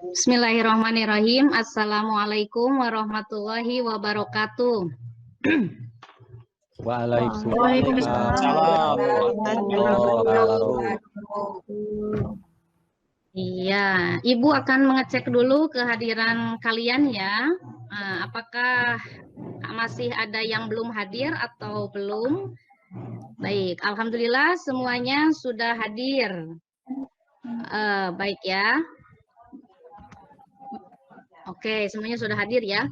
Bismillahirrahmanirrahim. Assalamualaikum warahmatullahi wabarakatuh. Waalaikumsalam. Iya, Ibu akan mengecek dulu kehadiran kalian ya. Apakah masih ada yang belum hadir atau belum? Baik, alhamdulillah semuanya sudah hadir. Baik ya. Oke, semuanya sudah hadir ya.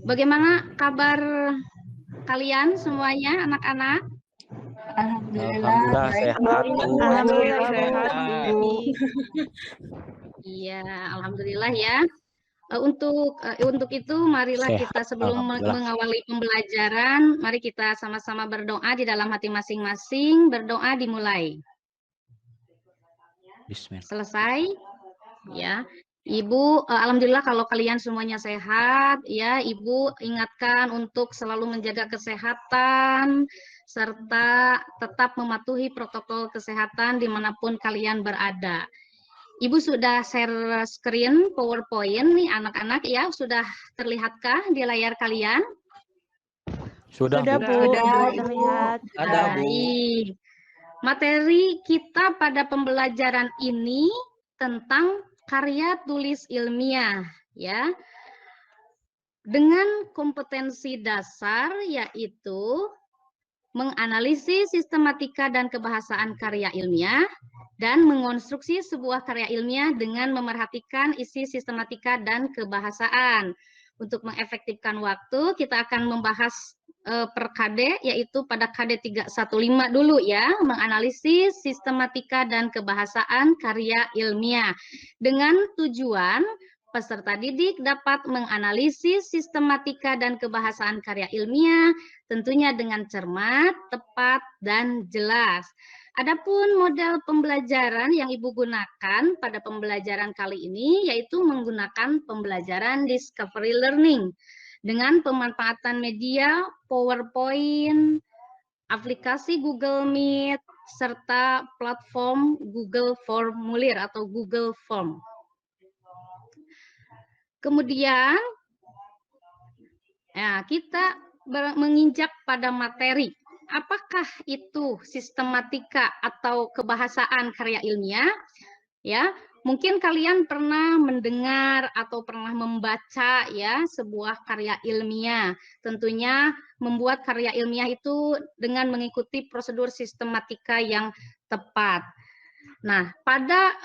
Bagaimana kabar kalian semuanya, anak-anak? Alhamdulillah sehat. Alhamdulillah sehat, Bu. Iya, alhamdulillah ya. Untuk itu marilah Sehat, kita sebelum mengawali pembelajaran, mari kita sama-sama berdoa di dalam hati masing-masing. Berdoa dimulai. Bismillah. Selesai? Ya. Ibu, alhamdulillah kalau kalian semuanya sehat, ya Ibu ingatkan untuk selalu menjaga kesehatan, serta tetap mematuhi protokol kesehatan dimanapun kalian berada. Ibu sudah share screen PowerPoint nih anak-anak ya, sudah terlihatkah di layar kalian? Sudah, Bu. Terlihat. Ada, Bu. Baik. Materi kita pada pembelajaran ini tentang karya tulis ilmiah ya. Dengan kompetensi dasar yaitu menganalisis sistematika dan kebahasaan karya ilmiah dan mengonstruksi sebuah karya ilmiah dengan memerhatikan isi sistematika dan kebahasaan. Untuk mengefektifkan waktu, kita akan membahas per KD, yaitu pada KD 315 dulu ya, menganalisis sistematika dan kebahasaan karya ilmiah. Dengan tujuan peserta didik dapat menganalisis sistematika dan kebahasaan karya ilmiah, tentunya dengan cermat, tepat, dan jelas. Adapun model pembelajaran yang Ibu gunakan pada pembelajaran kali ini yaitu menggunakan pembelajaran discovery learning dengan pemanfaatan media PowerPoint, aplikasi Google Meet, serta platform Google Formulir atau Google Form. Kemudian ya, kita menginjak pada materi. Apakah itu sistematika atau kebahasaan karya ilmiah? Ya, mungkin kalian pernah mendengar atau pernah membaca ya sebuah karya ilmiah. Tentunya membuat karya ilmiah itu dengan mengikuti prosedur sistematika yang tepat. Nah, pada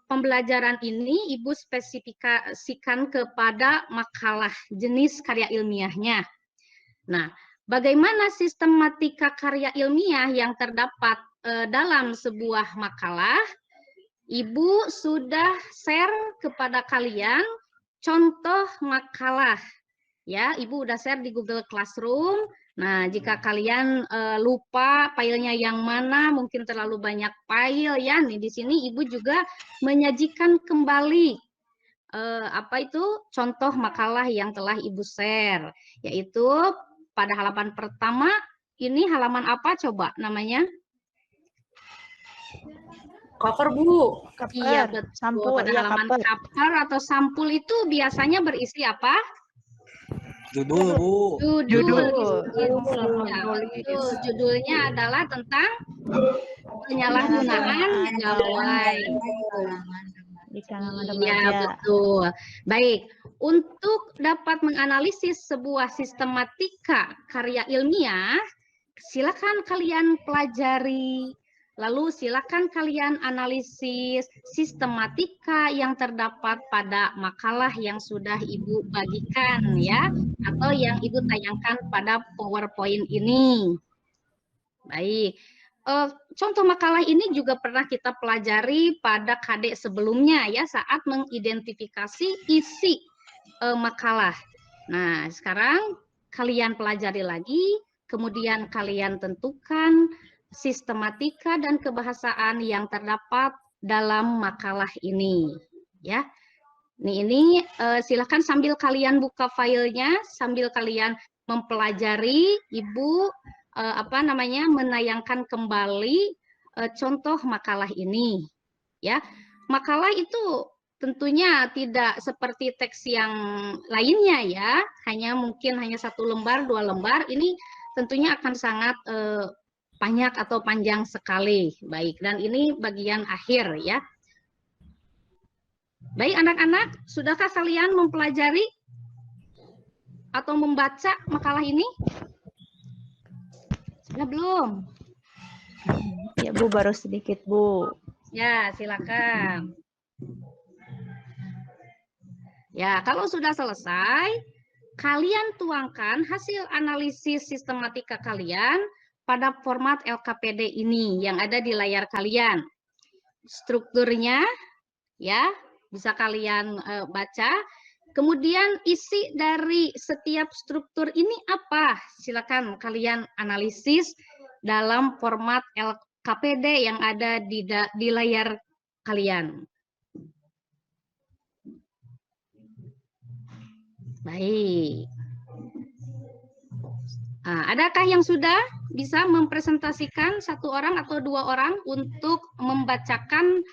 pembelajaran ini Ibu spesifikasikan kepada makalah jenis karya ilmiahnya. Nah, bagaimana sistematika karya ilmiah yang terdapat dalam sebuah makalah? Ibu sudah share kepada kalian contoh makalah. Ya, Ibu udah share di Google Classroom. Nah, jika kalian lupa filenya yang mana, mungkin terlalu banyak file ya. Nih di sini Ibu juga menyajikan kembali contoh makalah yang telah Ibu share, yaitu pada halaman pertama. Ini halaman apa coba namanya? Cover, Bu. Iya, betul. Sampul, pada ya, halaman cover atau sampul itu biasanya berisi apa? Judul, Bu. Judul. Ya, betul. Judulnya adalah tentang penyalahgunaan gawai. Iya, betul. Baik, untuk dapat menganalisis sebuah sistematika karya ilmiah, silakan kalian pelajari. Lalu silakan kalian analisis sistematika yang terdapat pada makalah yang sudah Ibu bagikan ya, atau yang Ibu tayangkan pada PowerPoint ini. Baik. Contoh makalah ini juga pernah kita pelajari pada KD sebelumnya ya saat mengidentifikasi isi makalah. Nah, sekarang kalian pelajari lagi, kemudian kalian tentukan sistematika dan kebahasaan yang terdapat dalam makalah ini ya. Ini silakan sambil kalian buka filenya, sambil kalian mempelajari, Ibu menayangkan kembali contoh makalah ini ya. Makalah itu tentunya tidak seperti teks yang lainnya ya, mungkin hanya 1 lembar, 2 lembar. Ini tentunya akan sangat banyak atau panjang sekali. Baik, dan ini bagian akhir ya. Baik anak-anak, sudahkah kalian mempelajari atau membaca makalah ini? Sudah belum? Ya Bu, baru sedikit Bu. Ya, silakan. Ya, kalau sudah selesai, kalian tuangkan hasil analisis sistematika kalian pada format LKPD ini yang ada di layar kalian. Strukturnya ya, bisa kalian baca. Kemudian isi dari setiap struktur ini apa? Silakan kalian analisis dalam format LKPD yang ada di layar kalian. Baik. Nah, adakah yang sudah bisa mempresentasikan 1 orang atau 2 orang untuk membacakan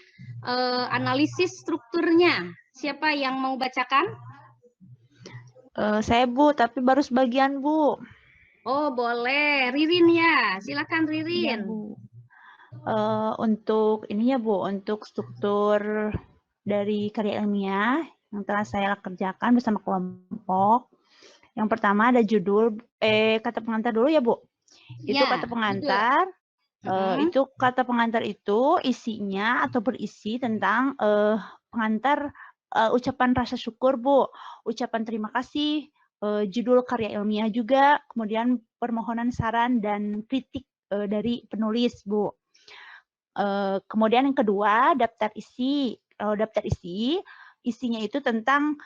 analisis strukturnya? Siapa yang mau bacakan? Saya Bu, tapi baru sebagian Bu. Oh boleh, Ririn ya, silakan Ya Ririn. Bu. Untuk ini ya Bu, untuk struktur dari karya ilmiah yang telah saya kerjakan bersama kelompok. Yang pertama ada judul, kata pengantar dulu ya Bu. Itu Ya, kata pengantar. Itu kata pengantar itu isinya atau berisi tentang pengantar ucapan rasa syukur Bu, ucapan terima kasih, judul karya ilmiah juga, kemudian permohonan saran dan kritik dari penulis Bu. Kemudian yang kedua daftar isi. Daftar isi, isinya itu tentang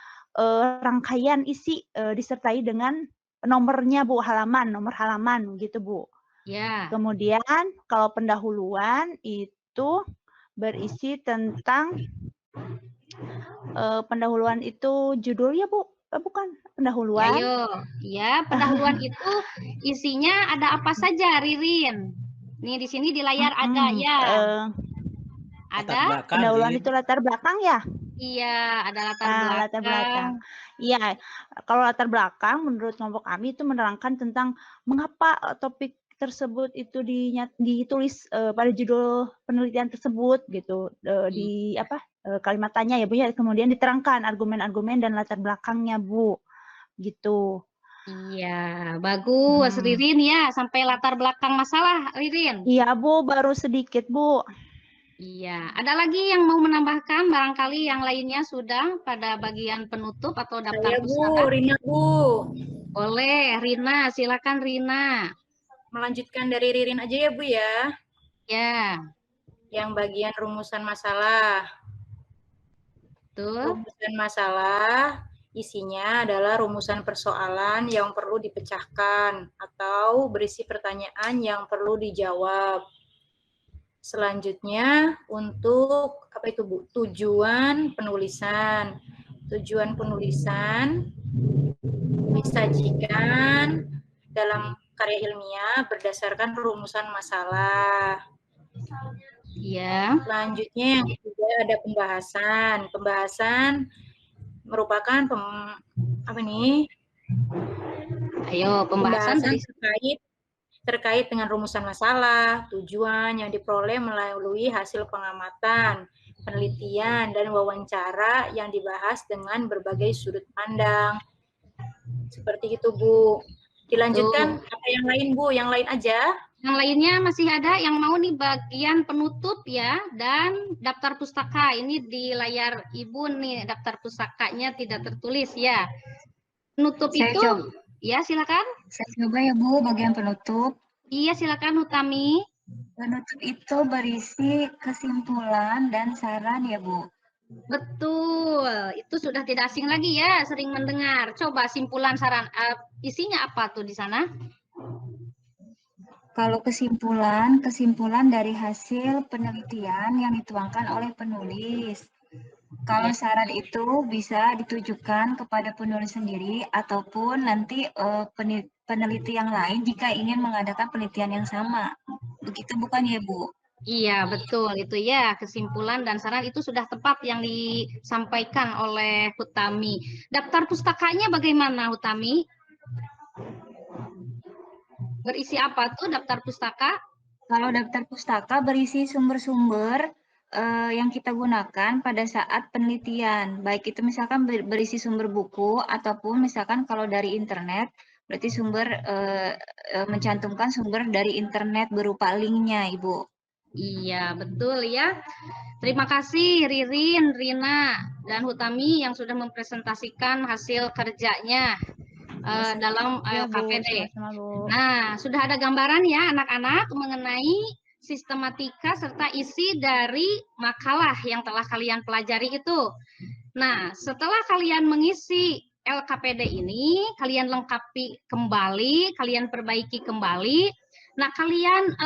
rangkaian isi disertai dengan nomornya Bu, nomor halaman gitu Bu. Ya. Kemudian kalau pendahuluan itu berisi tentang pendahuluan itu judulnya Bu, bukan pendahuluan. Ayo, ya pendahuluan itu isinya ada apa saja Ririn? Nih di sini di layar ada ya. Ada pendahuluan itu latar belakang ya? Iya, ada latar belakang. Latar belakang. Iya, kalau latar belakang menurut kelompok kami itu menerangkan tentang mengapa topik tersebut itu ditulis pada judul penelitian tersebut gitu, di kalimat tanya ya Bu ya, kemudian diterangkan argumen-argumen dan latar belakangnya Bu, gitu. Iya, bagus Ririn ya, sampai latar belakang masalah Ririn. Iya Bu, baru sedikit Bu. Iya, ada lagi yang mau menambahkan? Barangkali yang lainnya sudah pada bagian penutup atau daftar pustaka. Bu, Rina Bu. Boleh, Rina, silakan Rina. Melanjutkan dari Ririn aja ya Bu ya. Ya. Yang bagian rumusan masalah. Tuh. Rumusan masalah isinya adalah rumusan persoalan yang perlu dipecahkan atau berisi pertanyaan yang perlu dijawab. Selanjutnya untuk apa itu Bu? Tujuan penulisan. Tujuan penulisan disajikan dalam karya ilmiah berdasarkan rumusan masalah. Iya. Selanjutnya yang ketiga ada pembahasan. Pembahasan merupakan apa nih? Ayo, pembahasan terkait dengan rumusan masalah, tujuan yang diperoleh melalui hasil pengamatan, penelitian, dan wawancara yang dibahas dengan berbagai sudut pandang. Seperti itu, Bu. Dilanjutkan apa yang lain, Bu? Yang lain aja? Yang lainnya masih ada yang mau nih bagian penutup ya, dan daftar pustaka. Ini di layar Ibu nih, daftar pustakanya tidak tertulis ya. Penutup itu, ya silakan. Saya coba ya Bu, bagian penutup. Iya silakan Utami. Penutup itu berisi kesimpulan dan saran ya Bu. Betul, itu sudah tidak asing lagi ya, sering mendengar. Coba simpulan saran, isinya apa tuh di sana? Kalau kesimpulan dari hasil penelitian yang dituangkan oleh penulis. Kalau saran itu bisa ditujukan kepada penulis sendiri ataupun nanti peneliti yang lain jika ingin mengadakan penelitian yang sama. Begitu bukan ya Bu? Iya, betul. Itu ya, kesimpulan dan saran itu sudah tepat yang disampaikan oleh Hutami. Daftar pustakanya bagaimana, Hutami? Berisi apa tuh daftar pustaka? Kalau daftar pustaka berisi sumber-sumber yang kita gunakan pada saat penelitian. Baik itu misalkan berisi sumber buku ataupun misalkan kalau dari internet, berarti sumber mencantumkan sumber dari internet berupa linknya, Ibu. Iya, betul ya. Terima kasih Ririn, Rina, dan Hutami yang sudah mempresentasikan hasil kerjanya dalam Ya, Bu, LKPD. sama-sama, Bu. Nah, sudah ada gambaran ya anak-anak mengenai sistematika serta isi dari makalah yang telah kalian pelajari itu. Nah, setelah kalian mengisi LKPD ini, kalian lengkapi kembali, kalian perbaiki kembali. Nah, kalian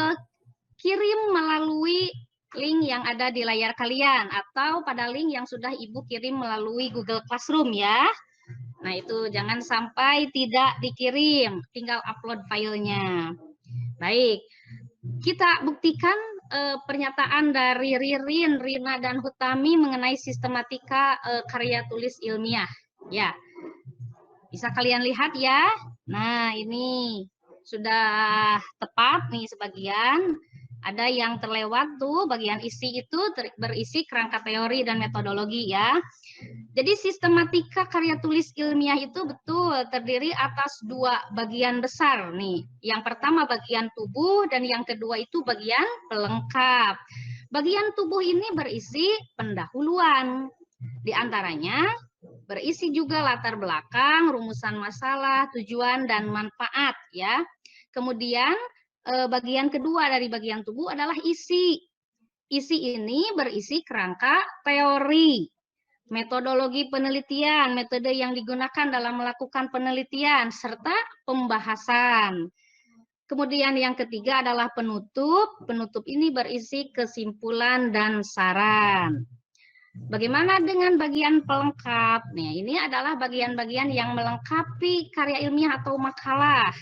kirim melalui link yang ada di layar kalian atau pada link yang sudah Ibu kirim melalui Google Classroom ya. Nah, itu jangan sampai tidak dikirim, tinggal upload filenya. Baik, kita buktikan pernyataan dari Ririn, Rina, dan Hutami mengenai sistematika karya tulis ilmiah. Ya, bisa kalian lihat ya. Nah, ini sudah tepat nih sebagian. Ada yang terlewat tuh, bagian isi itu berisi kerangka teori dan metodologi ya. Jadi sistematika karya tulis ilmiah itu betul terdiri atas dua bagian besar nih. Yang pertama bagian tubuh dan yang kedua itu bagian pelengkap. Bagian tubuh ini berisi pendahuluan. Di antaranya berisi juga latar belakang, rumusan masalah, tujuan dan manfaat ya. Kemudian bagian kedua dari bagian tubuh adalah isi. Isi ini berisi kerangka teori, metodologi penelitian, metode yang digunakan dalam melakukan penelitian, serta pembahasan. Kemudian yang ketiga adalah penutup. Penutup ini berisi kesimpulan dan saran. Bagaimana dengan bagian pelengkap? Nah, ini adalah bagian-bagian yang melengkapi karya ilmiah atau makalah.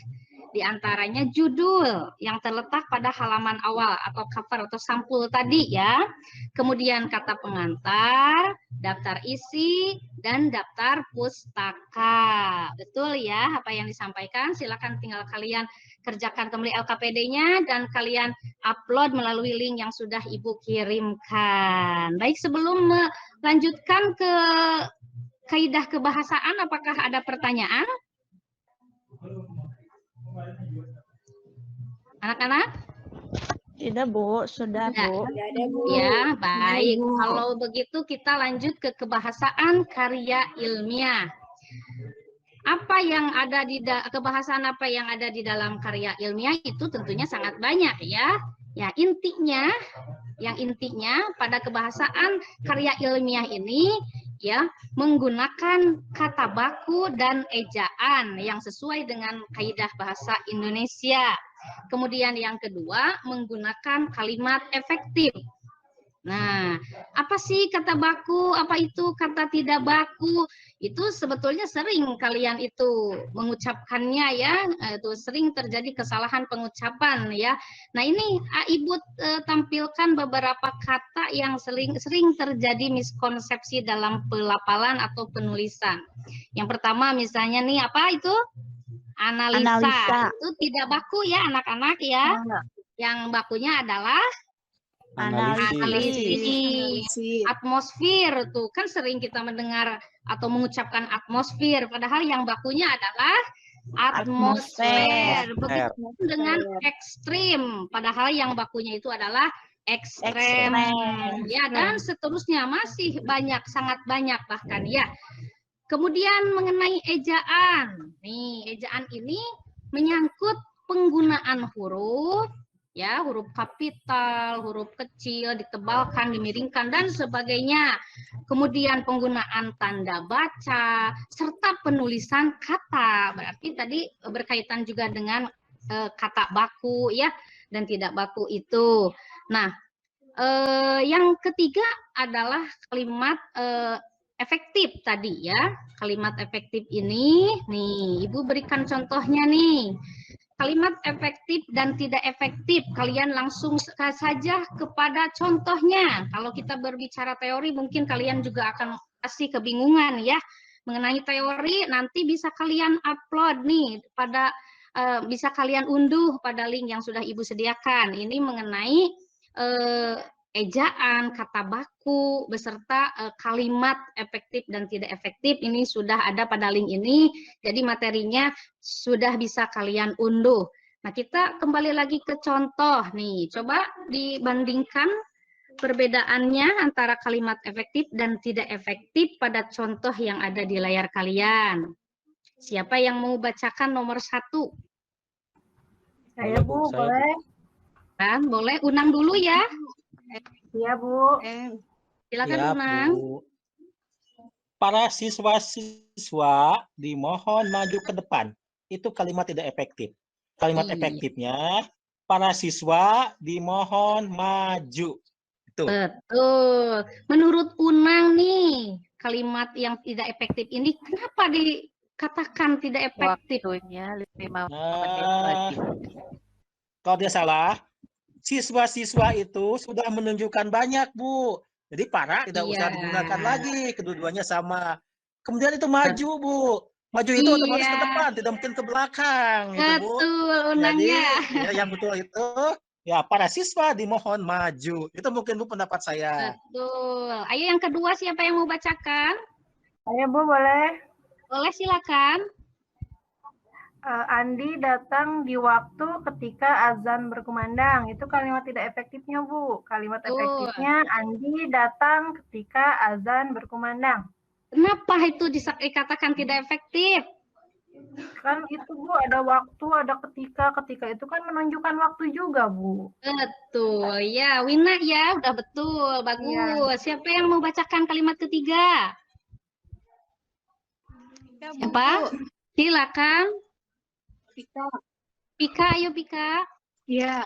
Di antaranya judul yang terletak pada halaman awal atau cover atau sampul tadi ya. Kemudian kata pengantar, daftar isi, dan daftar pustaka. Betul ya apa yang disampaikan? Silakan tinggal kalian kerjakan kembali LKPD-nya dan kalian upload melalui link yang sudah Ibu kirimkan. Baik, sebelum melanjutkan ke kaidah kebahasaan, apakah ada pertanyaan? Anak-anak? Tidak, Bu. Sudah, Bu. Tidak ada, Bu. Ya, baik. Ibu. Kalau begitu kita lanjut ke kebahasaan karya ilmiah. Apa yang ada di kebahasaan apa yang ada di dalam karya ilmiah itu tentunya sangat banyak ya. Ya, intinya pada kebahasaan karya ilmiah ini ya menggunakan kata baku dan ejaan yang sesuai dengan kaidah bahasa Indonesia. Kemudian yang kedua menggunakan kalimat efektif. Nah, apa sih kata baku? Apa itu kata tidak baku? Itu sebetulnya sering kalian itu mengucapkannya ya, itu sering terjadi kesalahan pengucapan ya. Nah, ini Ibu tampilkan beberapa kata yang sering terjadi miskonsepsi dalam pelafalan atau penulisan. Yang pertama misalnya nih apa itu? Analisa. Itu tidak baku ya anak-anak ya. Yang bakunya adalah analisis. Atmosfer tuh kan sering kita mendengar atau mengucapkan atmosfer, padahal yang bakunya adalah atmosfer. Begitu dengan ekstrim, padahal yang bakunya itu adalah ekstrem. Ya, dan seterusnya masih banyak, sangat banyak bahkan ya. Kemudian mengenai ejaan. Nih, ejaan ini menyangkut penggunaan huruf ya, huruf kapital, huruf kecil, ditebalkan, dimiringkan, dan sebagainya. Kemudian penggunaan tanda baca, serta penulisan kata. Berarti tadi berkaitan juga dengan kata baku ya, dan tidak baku itu. Nah, yang ketiga adalah kalimat efektif tadi ya. Kalimat efektif ini, nih Ibu berikan contohnya nih. kalimat efektif dan tidak efektif, kalian langsung saja kepada contohnya. Kalau kita berbicara teori, mungkin kalian juga akan kasih kebingungan ya mengenai teori. Nanti bisa kalian upload nih pada bisa kalian unduh pada link yang sudah Ibu sediakan. Ini mengenai ejaan, kata baku, beserta kalimat efektif dan tidak efektif. Ini sudah ada pada link ini, jadi materinya sudah bisa kalian unduh. Nah, kita kembali lagi ke contoh nih. Coba dibandingkan perbedaannya antara kalimat efektif dan tidak efektif pada contoh yang ada di layar kalian. Siapa yang mau bacakan nomor 1? Saya, Bu, boleh? Kan, boleh. Unang dulu ya. Iya, Bu. Silakan Ya, Unang. Bu. Para siswa-siswa dimohon maju ke depan. Itu kalimat tidak efektif. Kalimat Iya. efektifnya, para siswa dimohon maju. Itu. Betul. Menurut Unang nih, kalimat yang tidak efektif ini kenapa dikatakan tidak efektif? Waktunya 5 menit Nah, lagi. kalau dia salah, siswa-siswa itu sudah menunjukkan banyak, Bu. Jadi para tidak usah Iya. digunakan lagi, kedua-duanya sama. Kemudian itu maju, Bu. Maju itu otomatis ke Iya. depan, tidak mungkin ke belakang, gitu, Bu. Betul, Unang Jadi, ya. ya, yang betul itu, ya para siswa dimohon maju. Itu mungkin, Bu, pendapat saya. Betul. Ayo yang kedua, siapa yang mau bacakan? Saya, Bu, boleh? Boleh, silakan. Andi datang di waktu ketika azan berkumandang. Itu kalimat tidak efektifnya, Bu. Kalimat Betul. efektifnya, Andi datang ketika azan berkumandang. Kenapa itu dikatakan tidak efektif? Kan itu, Bu, ada waktu, ada ketika. Ketika itu kan menunjukkan waktu juga, Bu. Betul. Ya, Wina ya, udah betul. Bagus. Siapa yang mau bacakan kalimat ketiga? Siapa? Silakan. Pika, ayo Pika. Ya,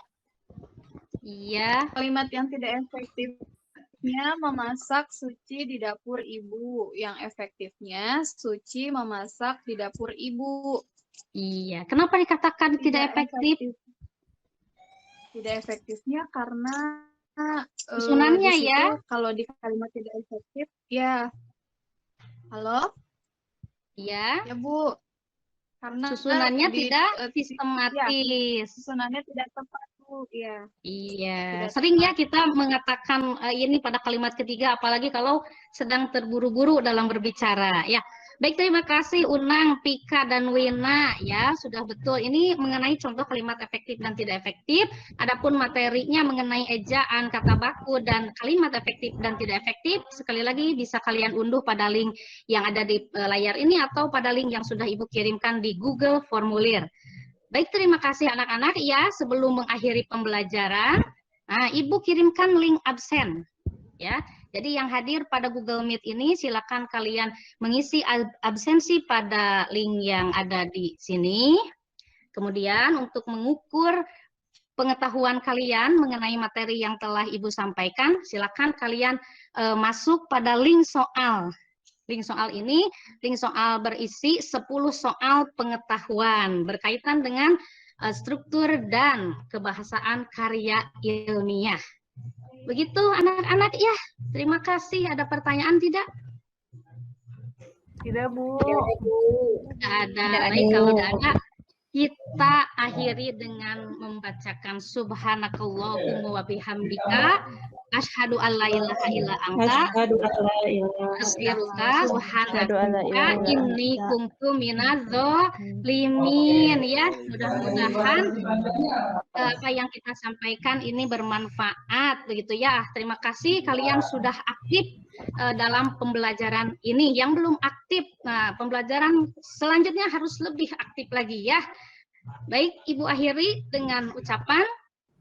Iya. kalimat yang tidak efektifnya memasak suci di dapur ibu. Yang efektifnya suci memasak di dapur ibu. Iya. Kenapa dikatakan tidak efektif? Tidak efektifnya karena Susunannya di situ ya. kalau di kalimat tidak efektif, ya. Halo? Iya. Ya, Bu. Karena Susunannya tidak ya, sistematis. susunannya tidak tepat, Bu. Ya. Iya, Tidak sering ya kita mengatakan ini pada kalimat ketiga, apalagi kalau sedang terburu-buru dalam berbicara. Ya, baik, terima kasih Unang, Pika, dan Wina. Ya, sudah betul. Ini mengenai contoh kalimat efektif dan tidak efektif. Adapun materinya mengenai ejaan, kata baku, dan kalimat efektif dan tidak efektif. Sekali lagi bisa kalian unduh pada link yang ada di layar ini atau pada link yang sudah Ibu kirimkan di Google Formulir. Baik, terima kasih anak-anak ya. Sebelum mengakhiri pembelajaran, Ibu kirimkan link absen ya. Jadi yang hadir pada Google Meet ini silakan kalian mengisi absensi pada link yang ada di sini. Kemudian untuk mengukur pengetahuan kalian mengenai materi yang telah Ibu sampaikan, silakan kalian masuk pada link soal. Link soal ini, link soal berisi 10 soal pengetahuan berkaitan dengan struktur dan kebahasaan karya ilmiah. Begitu anak-anak ya. Terima kasih. Ada pertanyaan tidak? Tidak, Bu. Tidak ada. Baik, kalau tidak ada, kita akhiri dengan membacakan subhanakallahumma wa bihamdika asyhadu an la ilaha illa anta astaghfiruka wa atubu inni kuntu minadz-dzalimin ya. Mudah-mudahan apa yang kita sampaikan ini bermanfaat begitu ya. Terima kasih kalian sudah aktif dalam pembelajaran ini. Yang belum aktif, nah pembelajaran selanjutnya harus lebih aktif lagi ya. Baik, Ibu akhiri dengan ucapan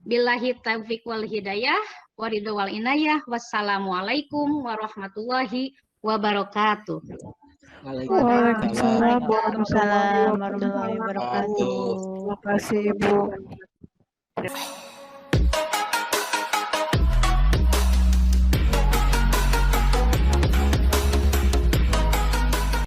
billahi taufiq wal hidayah wa ridho wal inayah. Wassalamualaikum warahmatullahi wabarakatuh. Waalaikumsalam warahmatullahi wabarakatuh. Terima kasih, Bu.